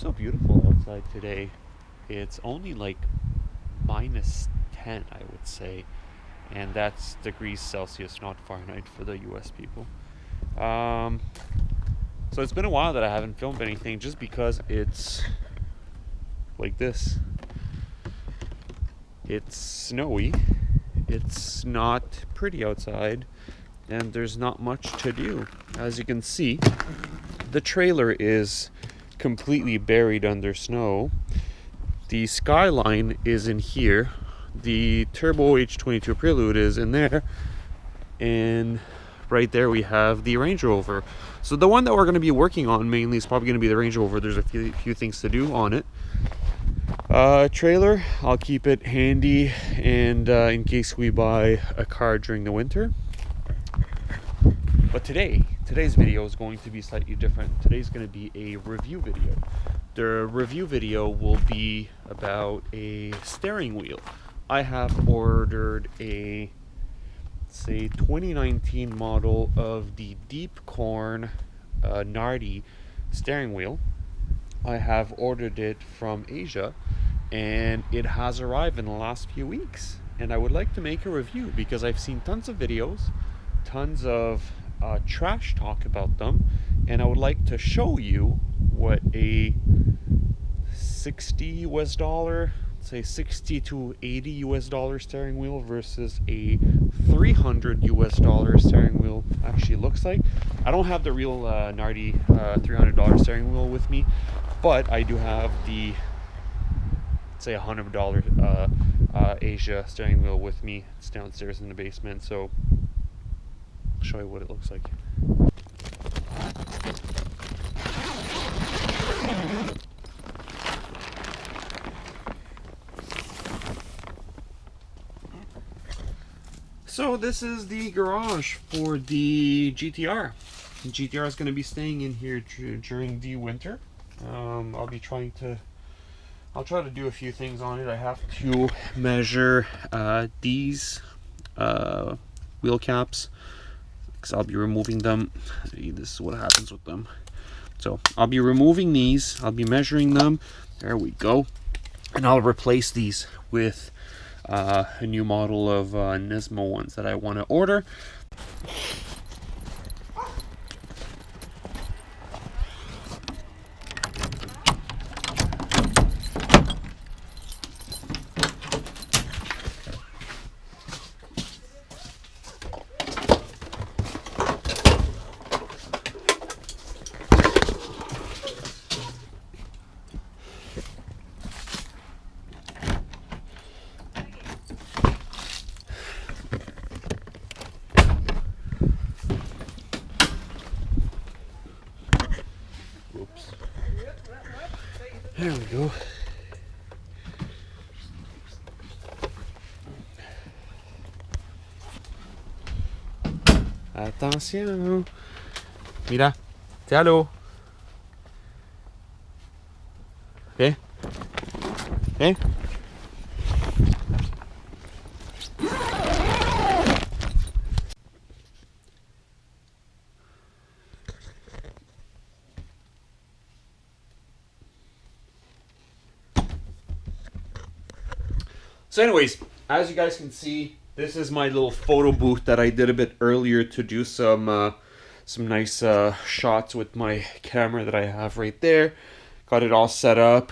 So beautiful outside today. It's only like minus 10, I would say, and that's degrees Celsius, not Fahrenheit for the US people. Um, so it's been a while that I haven't filmed anything just because it's like this. It's snowy, it's not pretty outside, and there's not much to do. As you can see, the trailer is completely buried under snow. The Skyline is in here. The Turbo H22 Prelude is in there. And right there we have the Range Rover. So the one that we're going to be working on mainly is probably going to be the Range Rover. There's a few things to do on it. Trailer, I'll keep it handy and in case we buy a car during the winter. But today's video is going to be slightly different. Today's going to be a review video. The review video will be about a steering wheel. I have ordered a, say, 2019 model of the Deep Corn Nardi steering wheel. I have ordered it from Asia and it has arrived in the last few weeks. And I would like to make a review because I've seen tons of videos, tons of trash talk about them, and I would like to show you what a $60 say 60 to 80 US dollar steering wheel versus a $300 steering wheel actually looks like. I don't have the real Nardi $300 steering wheel with me, but I do have the, say, $100 Asia steering wheel with me. It's downstairs in the basement, so I'll show you what it looks like. So this is the garage for the GTR. The GTR is going to be staying in here during the winter. I'll try to do a few things on it. I have to measure these wheel caps because I'll be removing them. This is what happens with them. So I'll be removing these, I'll be measuring them. There we go. And I'll replace these with a new model of Nismo ones that I want to order. There we go. Attention. Mira, c'est à l'eau. Okay. Okay. So anyways, as you guys can see, this is my little photo booth that I did a bit earlier to do some nice shots with my camera that I have right there. Got it all set up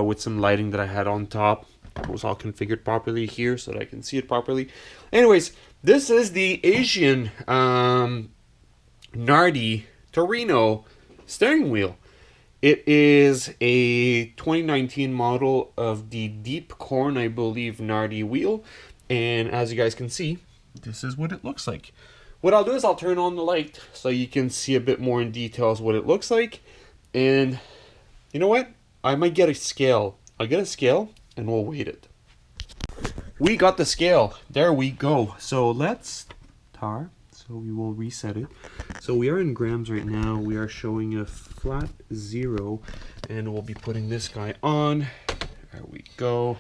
with some lighting that I had on top. It was all configured properly here so that I can see it properly. Anyways, this is the Asian Nardi Torino steering wheel. It is a 2019 model of the Deep Corn, I believe, Nardi wheel. And as you guys can see, this is what it looks like. What I'll do is I'll turn on the light so you can see a bit more in details what it looks like. And you know what? I might get a scale. I'll get a scale and we'll weight it. We got the scale. There we go. So let's so we will reset it. So we are in grams right now. We are showing a flat 0 and we'll be putting this guy on. There we go.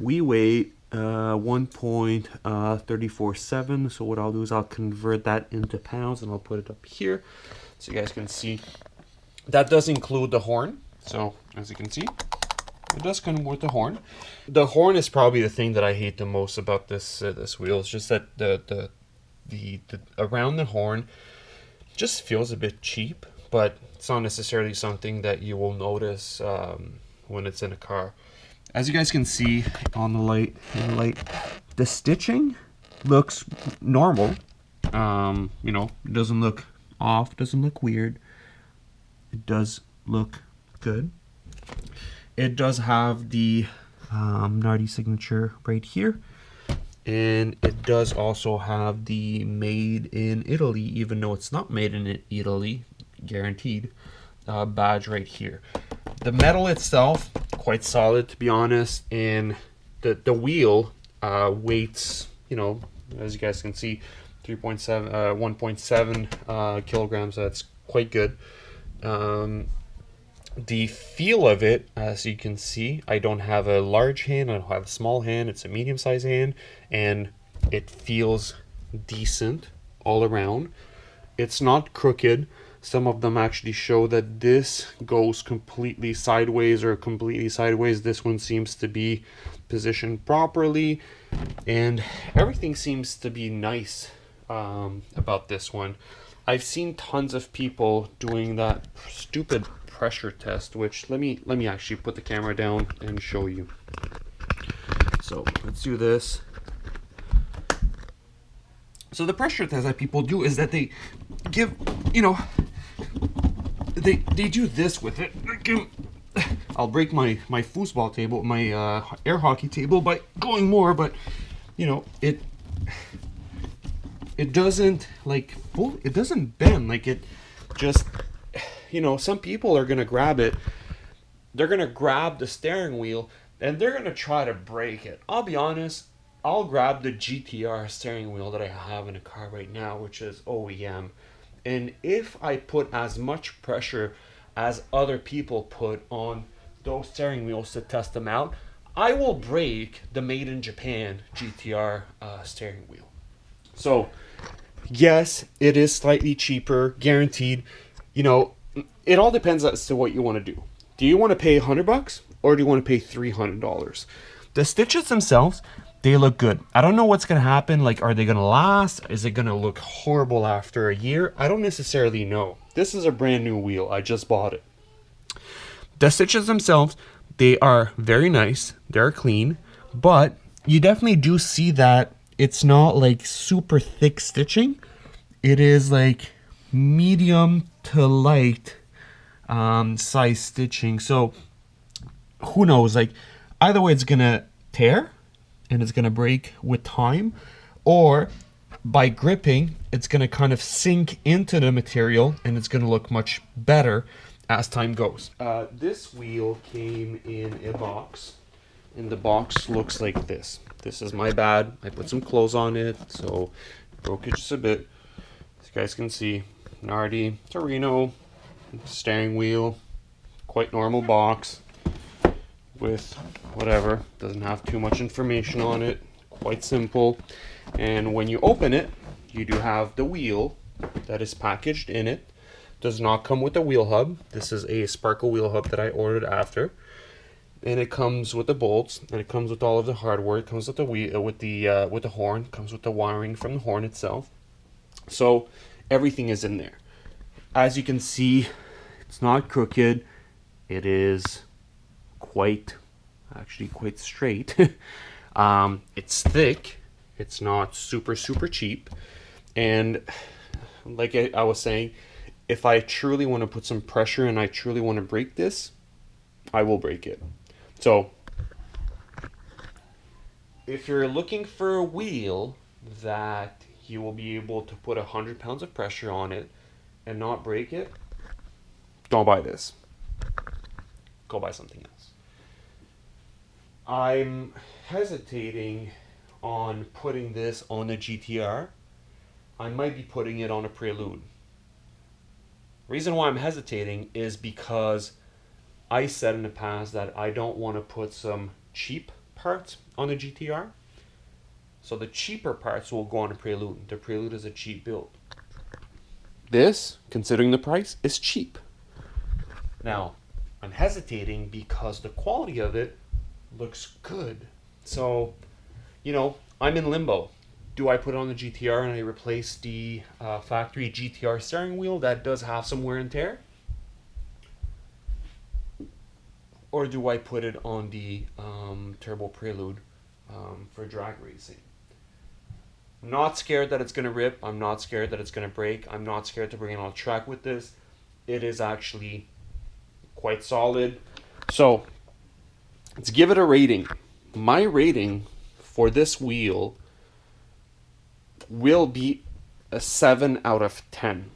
We weigh 1.347. So what I'll do is I'll convert that into pounds and I'll put it up here so you guys can see. That does include the horn. So as you can see, it does come with the horn. The horn is probably the thing that I hate the most about this this wheel. It's just that the around the horn just feels a bit cheap, but it's not necessarily something that you will notice when it's in a car. As you guys can see on the light, the stitching looks normal. You know, it doesn't look off, doesn't look weird. It does look good. It does have the Nardi signature right here, and it does also have the made in Italy, even though it's not made in Italy, guaranteed, badge right here. The metal itself, quite solid to be honest, and the wheel weights, you know, as you guys can see, 1.7 kilograms. That's quite good. The feel of it, as you can see, I don't have a large hand, I don't have a small hand, it's a medium-sized hand, and it feels decent all around. It's not crooked. Some of them actually show that this goes completely sideways or completely sideways. This one seems to be positioned properly, and everything seems to be nice about this one. I've seen tons of people doing that stupid pressure test, which let me actually put the camera down and show you. So let's do this. So the pressure test that people do is that they give, you know, they do this with it. I'll break my foosball table, my air hockey table by going more, but you know, it doesn't like it doesn't bend, like it just, you know, some people are gonna grab it, they're gonna grab the steering wheel and they're gonna try to break it. I'll be honest, I'll grab the GTR steering wheel that I have in a car right now, which is OEM, and if I put as much pressure as other people put on those steering wheels to test them out, I will break the made in Japan GTR steering wheel. So yes, it is slightly cheaper, guaranteed. You know, it all depends as to what you want to do. Do you want to pay $100 or do you want to pay $300? The stitches themselves, they look good. I don't know what's going to happen. Like, are they going to last? Is it going to look horrible after a year? I don't necessarily know. This is a brand new wheel. I just bought it. The stitches themselves, they are very nice. They're clean, but you definitely do see that it's not like super thick stitching. It is like medium to light size stitching. So who knows, like either way it's gonna tear and it's gonna break with time, or by gripping it's gonna kind of sink into the material and it's gonna look much better as time goes. This wheel came in a box, and the box looks like this. This is my bad. I put some clothes on it, so broke it just a bit. As you guys can see, Nardi, Torino, steering wheel, quite normal box with whatever, doesn't have too much information on it, quite simple. And when you open it, you do have the wheel that is packaged in it. Does not come with a wheel hub. This is a Sparkle wheel hub that I ordered after. And it comes with the bolts, and it comes with all of the hardware. It comes with the wheel, with the horn. It comes with the wiring from the horn itself. So everything is in there. As you can see, it's not crooked. It is actually quite straight. It's thick. It's not super cheap. And like I was saying, if I truly want to put some pressure and I truly want to break this, I will break it. So if you're looking for a wheel that you will be able to put 100 pounds of pressure on it and not break it, don't buy this. Go buy something else. I'm hesitating on putting this on a GTR. I might be putting it on a Prelude. Reason why I'm hesitating is because I said in the past that I don't want to put some cheap parts on the GTR. So the cheaper parts will go on a Prelude. The Prelude is a cheap build. This, considering the price, is cheap. Now, I'm hesitating because the quality of it looks good. So, you know, I'm in limbo. Do I put it on the GTR and I replace the factory GTR steering wheel that does have some wear and tear? Or do I put it on the Turbo Prelude for drag racing? I'm not scared that it's going to rip. I'm not scared that it's going to break. I'm not scared to bring it on track with this. It is actually quite solid. So, let's give it a rating. My rating for this wheel will be a 7 out of 10.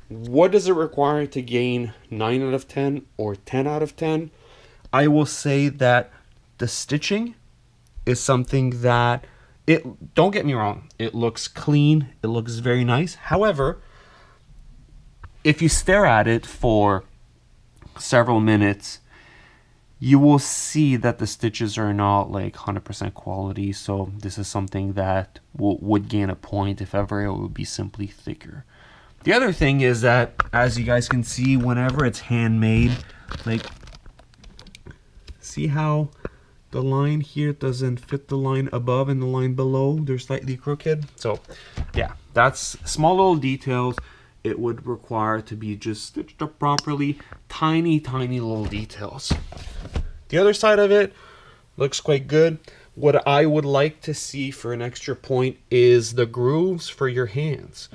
What does it require to gain 9 out of 10 or 10 out of 10? I will say that the stitching is something that, don't get me wrong, it looks clean, it looks very nice. However, if you stare at it for several minutes, you will see that the stitches are not like 100% quality. So this is something that would gain a point. If ever, it would be simply thicker. The other thing is that, as you guys can see, whenever it's handmade, like, see how the line here doesn't fit the line above and the line below? They're slightly crooked. So yeah, that's small little details. It would require to be just stitched up properly. Tiny, tiny little details. The other side of it looks quite good. What I would like to see for an extra point is the grooves for your hands.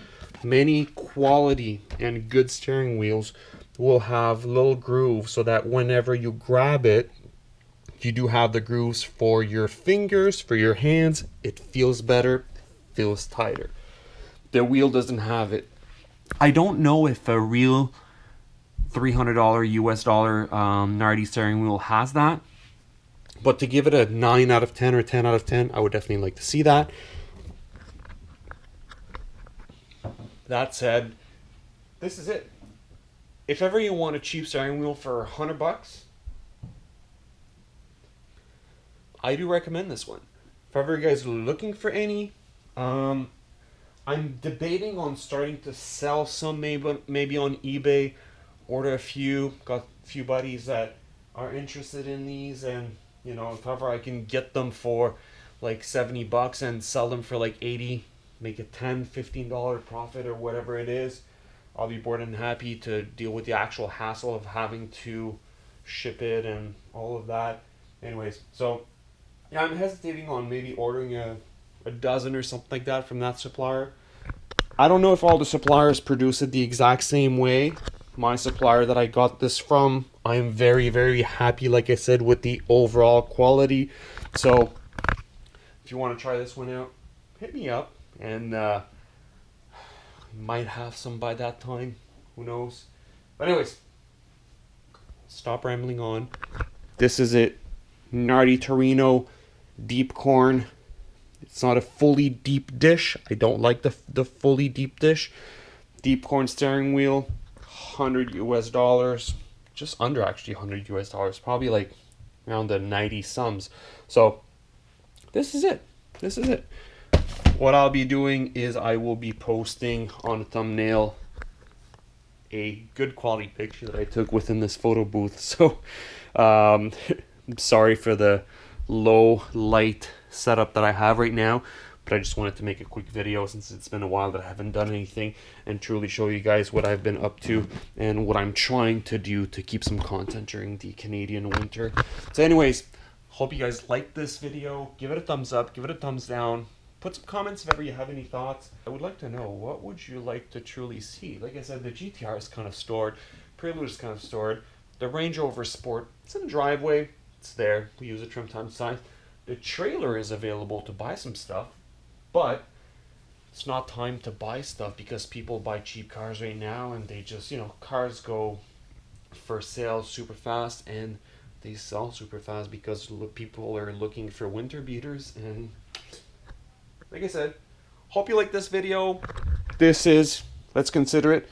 Many quality and good steering wheels will have little grooves so that whenever you grab it, you do have the grooves for your fingers, for your hands. It feels better, feels tighter. The wheel doesn't have it. I don't know if a real $300 US dollar Nardi steering wheel has that, but to give it a 9 out of 10 or 10 out of 10, I would definitely like to see that. That said, this is it. If ever you want a cheap steering wheel for $100, I do recommend this one. If ever you guys are looking for any, I'm debating on starting to sell some, maybe on eBay. Order a few. Got a few buddies that are interested in these, and you know, if ever I can get them for like $70 and sell them for like 80, make a $10-15 profit or whatever it is, I'll be more than happy to deal with the actual hassle of having to ship it and all of that. Anyways, so yeah, I'm hesitating on maybe ordering a dozen or something like that from that supplier. I don't know if all the suppliers produce it the exact same way. My supplier that I got this from, I'm very, very happy, like I said, with the overall quality. So if you want to try this one out, hit me up, and might have some by that time. Who knows? But anyways, stop rambling on. This is it. Nardi Torino deep corn. It's not a fully deep dish. I don't like the fully deep dish. Deep corn steering wheel, $100 US, just under actually $100 US, probably like around the 90 sums. So this is it. This is it. What I'll be doing is I will be posting on a thumbnail a good quality picture that I took within this photo booth. So I'm sorry for the low light setup that I have right now, but I just wanted to make a quick video since it's been a while that I haven't done anything, and truly show you guys what I've been up to and what I'm trying to do to keep some content during the Canadian winter. So anyways, hope you guys liked this video. Give it a thumbs up, give it a thumbs down, put some comments if ever you have any thoughts. I would like to know, what would you like to truly see? Like I said, the GTR is kind of stored, Prelude is kind of stored, the Range Rover Sport, it's in the driveway, it's there, we use it from time to time. The trailer is available to buy some stuff, but it's not time to buy stuff because people buy cheap cars right now, and they just, you know, cars go for sale super fast and they sell super fast because people are looking for winter beaters. And like I said, hope you like this video. This is, let's consider it,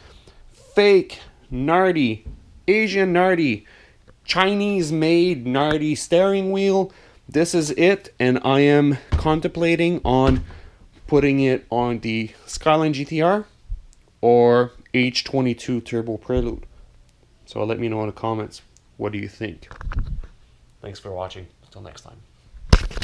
fake Nardi, Asian Nardi, Chinese made Nardi steering wheel. This is it, and I am contemplating on putting it on the Skyline GTR or H22 Turbo Prelude. So let me know in the comments, what do you think? Thanks for watching. Until next time.